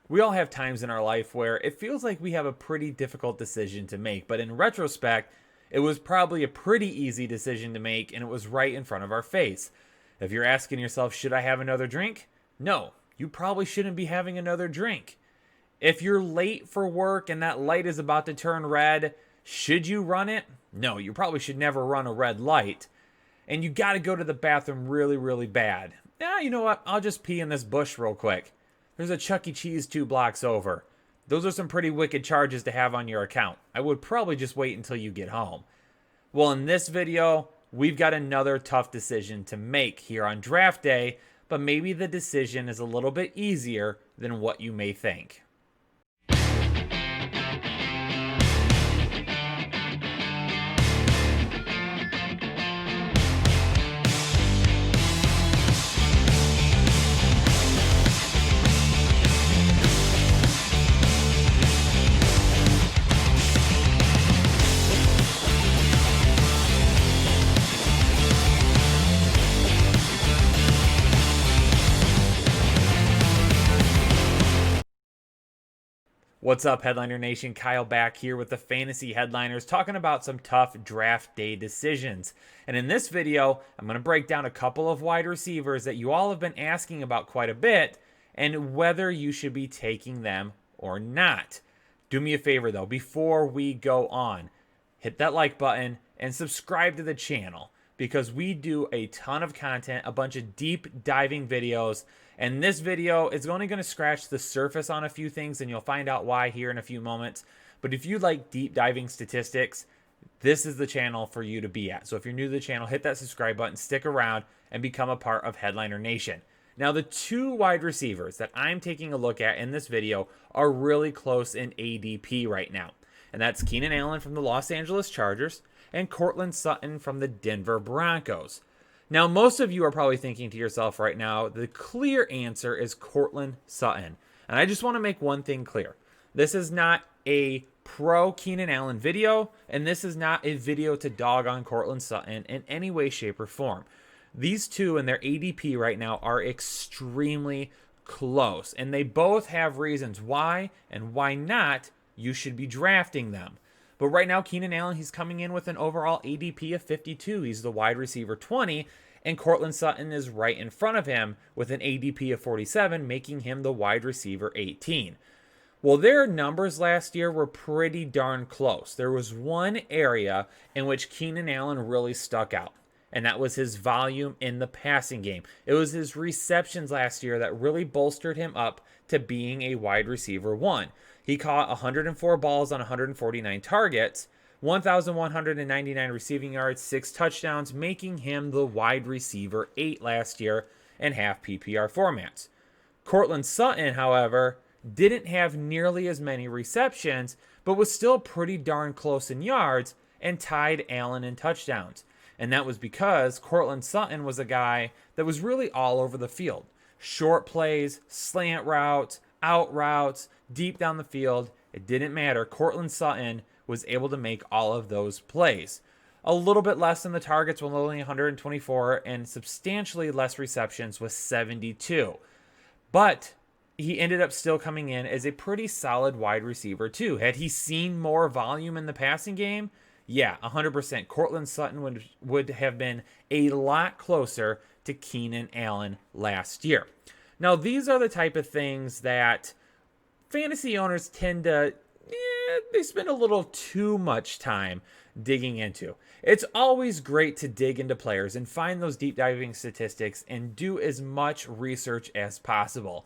We all have times in our life where it feels like we have a pretty difficult decision to make, but in retrospect, it was probably a pretty easy decision to make and it was right in front of our face. If you're asking yourself, should I have another drink? No, you probably shouldn't be having another drink. If you're late for work and that light is about to turn red, should you run it? No, you probably should never run a red light. And you got to go to the bathroom really, really bad. Yeah, you know what? I'll just pee in this bush real quick. There's a Chuck E. Cheese 2 blocks over. Those are some pretty wicked charges to have on your account. I would probably just wait until you get home. Well, in this video, we've got another tough decision to make here on draft day, but maybe the decision is a little bit easier than what you may think. What's up, Headliner Nation? Kyle back here with the Fantasy Headliners talking about some tough draft day decisions. And in this video, I'm going to break down a couple of wide receivers that you all have been asking about quite a bit and whether you should be taking them or not. Do me a favor though, before we go on, hit that like button and subscribe to the channel because we do a ton of content, a bunch of deep diving videos. And this video is only going to scratch the surface on a few things, and you'll find out why here in a few moments. But if you like deep diving statistics, this is the channel for you to be at. So if you're new to the channel, hit that subscribe button, stick around, and become a part of Headliner Nation. Now, the two wide receivers that I'm taking a look at in this video are really close in ADP right now. And that's Keenan Allen from the Los Angeles Chargers and Courtland Sutton from the Denver Broncos. Now, most of you are probably thinking to yourself right now, the clear answer is Courtland Sutton. And I just want to make one thing clear. This is not a pro Keenan Allen video, and this is not a video to dog on Courtland Sutton in any way, shape, or form. These two and their ADP right now are extremely close, and they both have reasons why and why not you should be drafting them. But right now, Keenan Allen, he's coming in with an overall ADP of 52. He's the wide receiver 20, and Courtland Sutton is right in front of him with an ADP of 47, making him the wide receiver 18. Well, their numbers last year were pretty darn close. There was one area in which Keenan Allen really stuck out, and that was his volume in the passing game. It was his receptions last year that really bolstered him up to being a wide receiver 1. He caught 104 balls on 149 targets, 1,199 receiving yards, 6 touchdowns, making him the wide receiver 8 last year in half PPR formats. Courtland Sutton, however, didn't have nearly as many receptions, but was still pretty darn close in yards and tied Allen in touchdowns. And that was because Courtland Sutton was a guy that was really all over the field. Short plays, slant routes, out routes, deep down the field, it didn't matter. Courtland Sutton was able to make all of those plays. A little bit less than the targets with only 124 and substantially less receptions with 72. But he ended up still coming in as a pretty solid wide receiver too. Had he seen more volume in the passing game? Yeah, 100%. Courtland Sutton would have been a lot closer to Keenan Allen last year. Now, these are the type of things that fantasy owners tend to, they spend a little too much time digging into. It's always great to dig into players and find those deep diving statistics and do as much research as possible.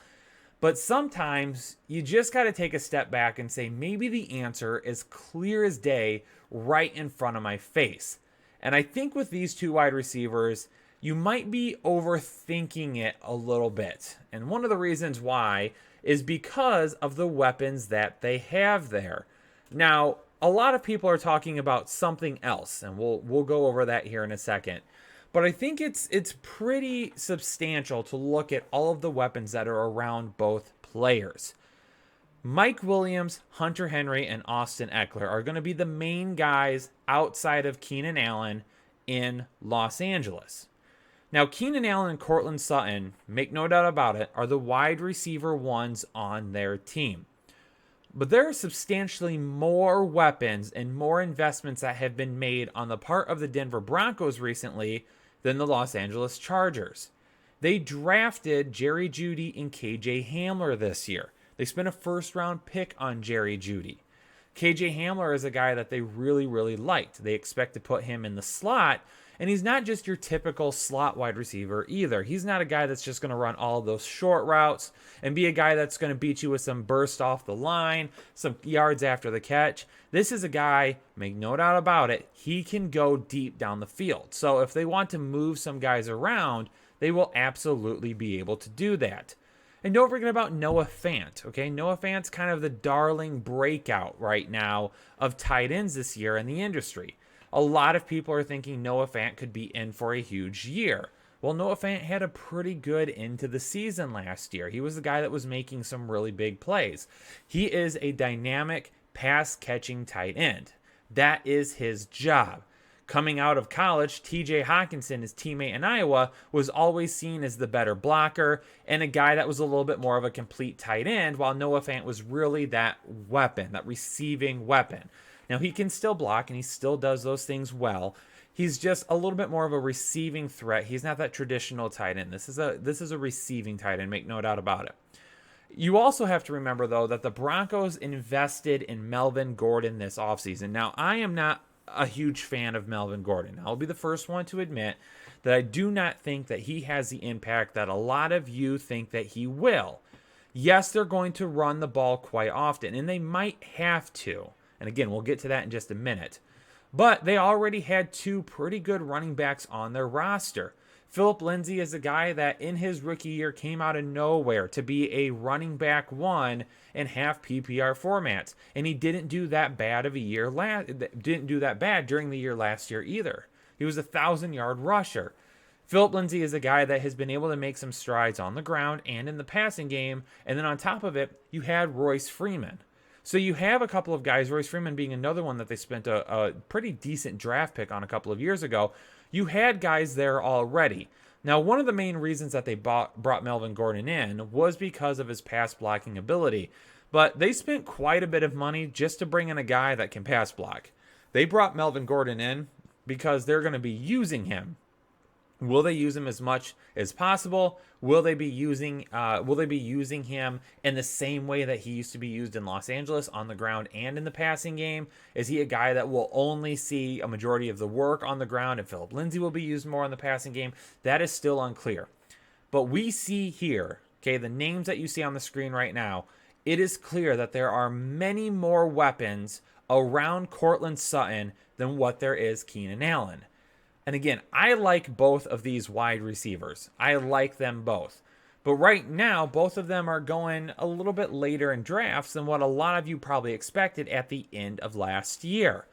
But sometimes you just got to take a step back and say, maybe the answer is clear as day right in front of my face. And I think with these two wide receivers, you might be overthinking it a little bit. And one of the reasons why is because of the weapons that they have there. Now, a lot of people are talking about something else, and we'll go over that here in a second. But I think it's pretty substantial to look at all of the weapons that are around both players. Mike Williams, Hunter Henry, and Austin Eckler are going to be the main guys outside of Keenan Allen in Los Angeles. Now, Keenan Allen and Courtland Sutton, make no doubt about it, are the wide receiver ones on their team. But there are substantially more weapons and more investments that have been made on the part of the Denver Broncos recently than the Los Angeles Chargers. They drafted Jerry Jeudy and KJ Hamler this year. They spent a first-round pick on Jerry Jeudy. KJ Hamler is a guy that they really, really liked. They expect to put him in the slot, and he's not just your typical slot wide receiver either. He's not a guy that's just going to run all of those short routes and be a guy that's going to beat you with some burst off the line, some yards after the catch. This is a guy, make no doubt about it, he can go deep down the field. So if they want to move some guys around, they will absolutely be able to do that. And don't forget about Noah Fant, okay? Noah Fant's kind of the darling breakout right now of tight ends this year in the industry. A lot of people are thinking Noah Fant could be in for a huge year. Well, Noah Fant had a pretty good end to the season last year. He was the guy that was making some really big plays. He is a dynamic pass-catching tight end. That is his job. Coming out of college, TJ Hawkinson, his teammate in Iowa, was always seen as the better blocker and a guy that was a little bit more of a complete tight end, while Noah Fant was really that weapon, that receiving weapon. Now, he can still block, and he still does those things well. He's just a little bit more of a receiving threat. He's not that traditional tight end. This is a receiving tight end, make no doubt about it. You also have to remember, though, that the Broncos invested in Melvin Gordon this offseason. Now, I am not a huge fan of Melvin Gordon. I'll be the first one to admit that I do not think that he has the impact that a lot of you think that he will. Yes, they're going to run the ball quite often, and they might have to. And again, we'll get to that in just a minute. But they already had two pretty good running backs on their roster. Philip Lindsay is a guy that in his rookie year came out of nowhere to be a running back one in half PPR formats, and he didn't do that bad of a year. Didn't do that bad during the year last year either. He was a 1,000-yard rusher. Philip Lindsay is a guy that has been able to make some strides on the ground and in the passing game, and then on top of it, you had Royce Freeman. So you have a couple of guys, Royce Freeman being another one that they spent a pretty decent draft pick on a couple of years ago. You had guys there already. Now, one of the main reasons that they brought Melvin Gordon in was because of his pass blocking ability. But they spent quite a bit of money just to bring in a guy that can pass block. They brought Melvin Gordon in because they're going to be using him. Will they use him as much as possible? Will they be using him in the same way that he used to be used in Los Angeles on the ground and in the passing game? Is he a guy that will only see a majority of the work on the ground and Philip Lindsay will be used more in the passing game? That is still unclear. But we see here, okay, the names that you see on the screen right now, it is clear that there are many more weapons around Courtland Sutton than what there is Keenan Allen. And again, I like both of these wide receivers. I like them both. But right now, both of them are going a little bit later in drafts than what a lot of you probably expected at the end of last year.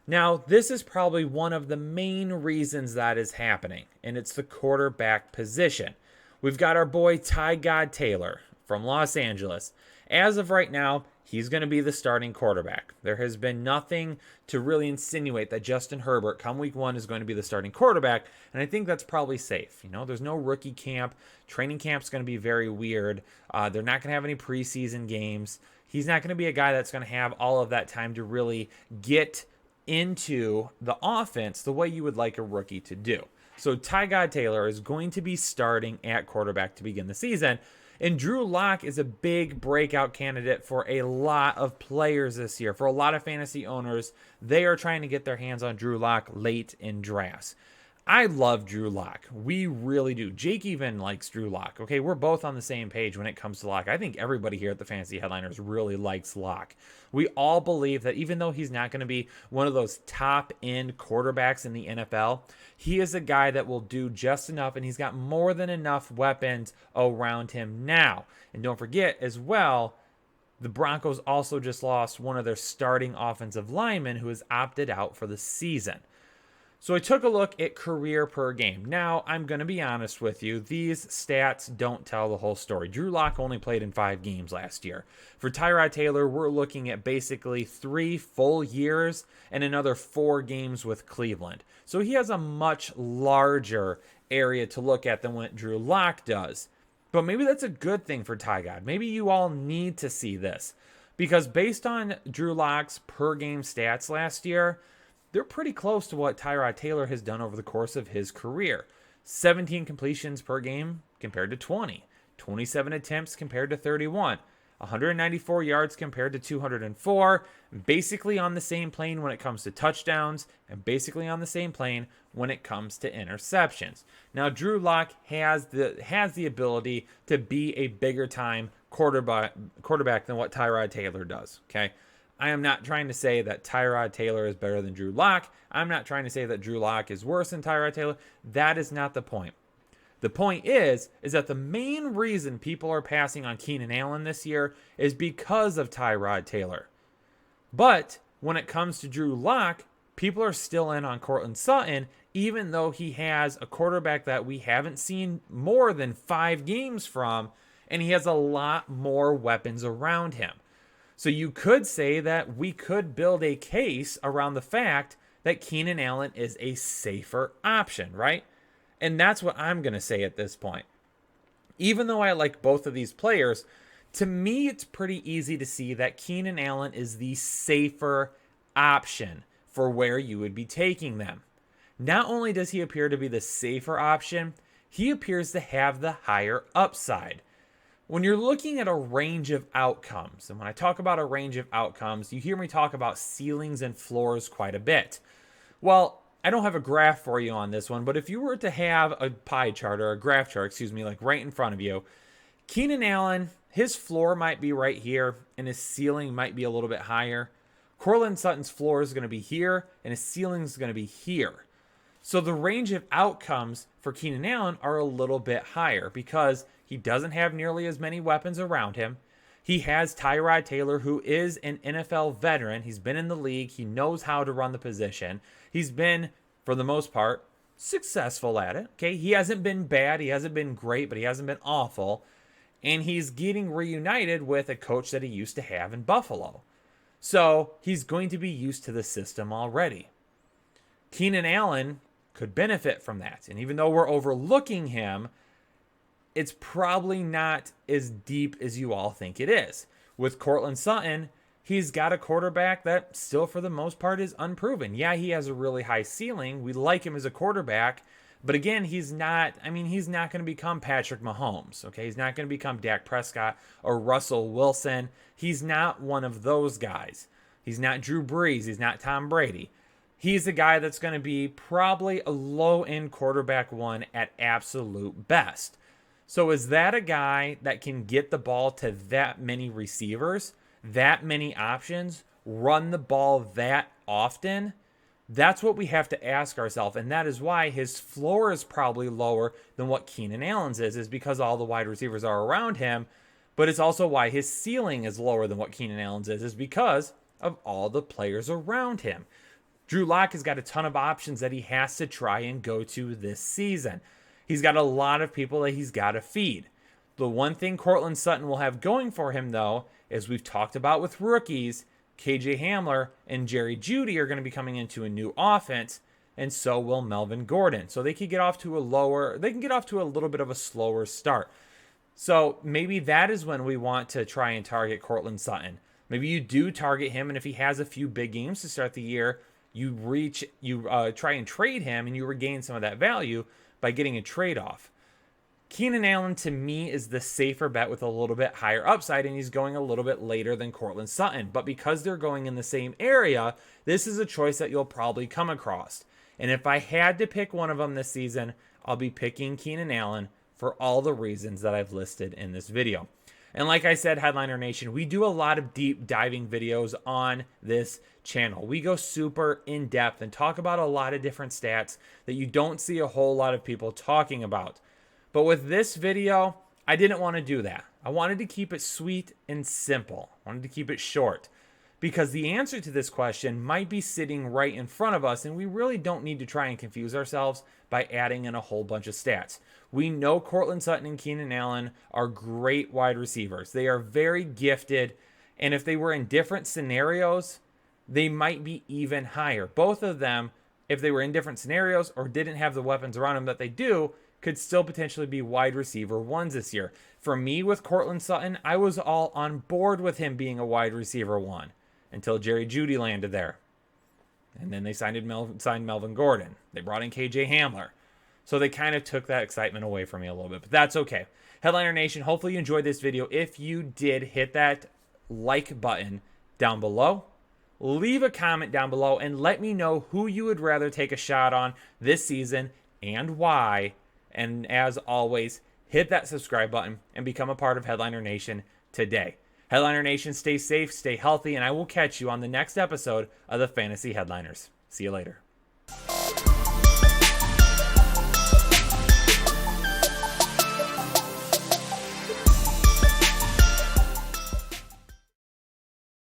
Now, this is probably one of the main reasons that is happening, and it's the quarterback position. We've got our boy Ty God Taylor from Los Angeles. As of right now, he's going to be the starting quarterback. There has been nothing to really insinuate that Justin Herbert, come week one, is going to be the starting quarterback, and I think that's probably safe. You know, there's no rookie camp. Training camp's going to be very weird. They're not going to have any preseason games. He's not going to be a guy that's going to have all of that time to really get into the offense the way you would like a rookie to do. So Ty God Taylor is going to be starting at quarterback to begin the season. And Drew Lock is a big breakout candidate for a lot of players this year. For a lot of fantasy owners, they are trying to get their hands on Drew Lock late in drafts. I love Drew Lock. We really do. Jake even likes Drew Lock. Okay, we're both on the same page when it comes to Lock. I think everybody here at the Fantasy Headliners really likes Lock. We all believe that even though he's not going to be one of those top-end quarterbacks in the NFL, he is a guy that will do just enough, and he's got more than enough weapons around him now. And don't forget as well, the Broncos also just lost one of their starting offensive linemen who has opted out for the season. So I took a look at career per game. Now, I'm going to be honest with you. These stats don't tell the whole story. Drew Lock only played in 5 games last year. For Tyrod Taylor, we're looking at basically 3 full years and another 4 games with Cleveland. So he has a much larger area to look at than what Drew Lock does. But maybe that's a good thing for Ty God. Maybe you all need to see this. Because based on Drew Lock's per game stats last year, they're pretty close to what Tyrod Taylor has done over the course of his career. 17 completions per game compared to 20. 27 attempts compared to 31. 194 yards compared to 204. Basically on the same plane when it comes to touchdowns, and basically on the same plane when it comes to interceptions. Now, Drew Lock has the ability to be a bigger time quarterback than what Tyrod Taylor does. Okay, I am not trying to say that Tyrod Taylor is better than Drew Lock. I'm not trying to say that Drew Lock is worse than Tyrod Taylor. That is not the point. The point is that the main reason people are passing on Keenan Allen this year is because of Tyrod Taylor. But when it comes to Drew Lock, people are still in on Courtland Sutton, even though he has a quarterback that we haven't seen more than 5 games from, and he has a lot more weapons around him. So you could say that we could build a case around the fact that Keenan Allen is a safer option, right? And that's what I'm going to say at this point. Even though I like both of these players, to me it's pretty easy to see that Keenan Allen is the safer option for where you would be taking them. Not only does he appear to be the safer option, he appears to have the higher upside. When you're looking at a range of outcomes, and when I talk about a range of outcomes, you hear me talk about ceilings and floors quite a bit. Well, I don't have a graph for you on this one, but if you were to have a pie chart or a graph chart, like right in front of you, Keenan Allen, his floor might be right here and his ceiling might be a little bit higher. Courtland Sutton's floor is going to be here and his ceiling is going to be here. So the range of outcomes for Keenan Allen are a little bit higher because he doesn't have nearly as many weapons around him. He has Tyrod Taylor, who is an NFL veteran. He's been in the league. He knows how to run the position. He's been, for the most part, successful at it. Okay, he hasn't been bad. He hasn't been great, but he hasn't been awful. And he's getting reunited with a coach that he used to have in Buffalo. So he's going to be used to the system already. Keenan Allen could benefit from that. And even though we're overlooking him, it's probably not as deep as you all think it is. With Courtland Sutton, he's got a quarterback that still for the most part is unproven. Yeah, he has a really high ceiling. We like him as a quarterback. But again, he's not going to become Patrick Mahomes. Okay, he's not going to become Dak Prescott or Russell Wilson. He's not one of those guys. He's not Drew Brees. He's not Tom Brady. He's a guy that's going to be probably a low-end quarterback one at absolute best. So is that a guy that can get the ball to that many receivers, that many options, run the ball that often? That's what we have to ask ourselves, and that is why his floor is probably lower than what Keenan Allen's is because all the wide receivers are around him, but it's also why his ceiling is lower than what Keenan Allen's is because of all the players around him. Drew Lock has got a ton of options that he has to try and go to this season. He's got a lot of people that he's got to feed. The one thing Courtland Sutton will have going for him, though, as we've talked about with rookies, KJ Hamler and Jerry Jeudy are going to be coming into a new offense, and so will Melvin Gordon. So they can get off to a little bit of a slower start. So maybe that is when we want to try and target Courtland Sutton. Maybe you do target him, and if he has a few big games to start the year, you try and trade him, and you regain some of that value by getting a trade-off. Keenan Allen, to me, is the safer bet with a little bit higher upside, and he's going a little bit later than Courtland Sutton. But because they're going in the same area, this is a choice that you'll probably come across. And if I had to pick one of them this season, I'll be picking Keenan Allen for all the reasons that I've listed in this video. And like I said, Headliner Nation, we do a lot of deep diving videos on this channel. We go super in depth and talk about a lot of different stats that you don't see a whole lot of people talking about. But with this video, I didn't want to do that. I wanted to keep it sweet and simple. I wanted to keep it short because the answer to this question might be sitting right in front of us, and we really don't need to try and confuse ourselves by adding in a whole bunch of stats. We know Courtland Sutton and Keenan Allen are great wide receivers. They are very gifted, and if they were in different scenarios, they might be even higher. Both of them if they were in different scenarios or didn't have the weapons around them that they do, could still potentially be wide receiver ones this year. For me, with Courtland Sutton, I was all on board with him being a wide receiver one until Jerry Jeudy landed there. And then they signed Melvin Gordon. They brought in KJ Hamler. So they kind of took that excitement away from me a little bit, but that's okay. Headliner Nation, hopefully you enjoyed this video. If you did, hit that like button down below. Leave a comment down below and let me know who you would rather take a shot on this season and why. And as always, hit that subscribe button and become a part of Headliner Nation today. Headliner Nation, stay safe, stay healthy, and I will catch you on the next episode of the Fantasy Headliners. See you later.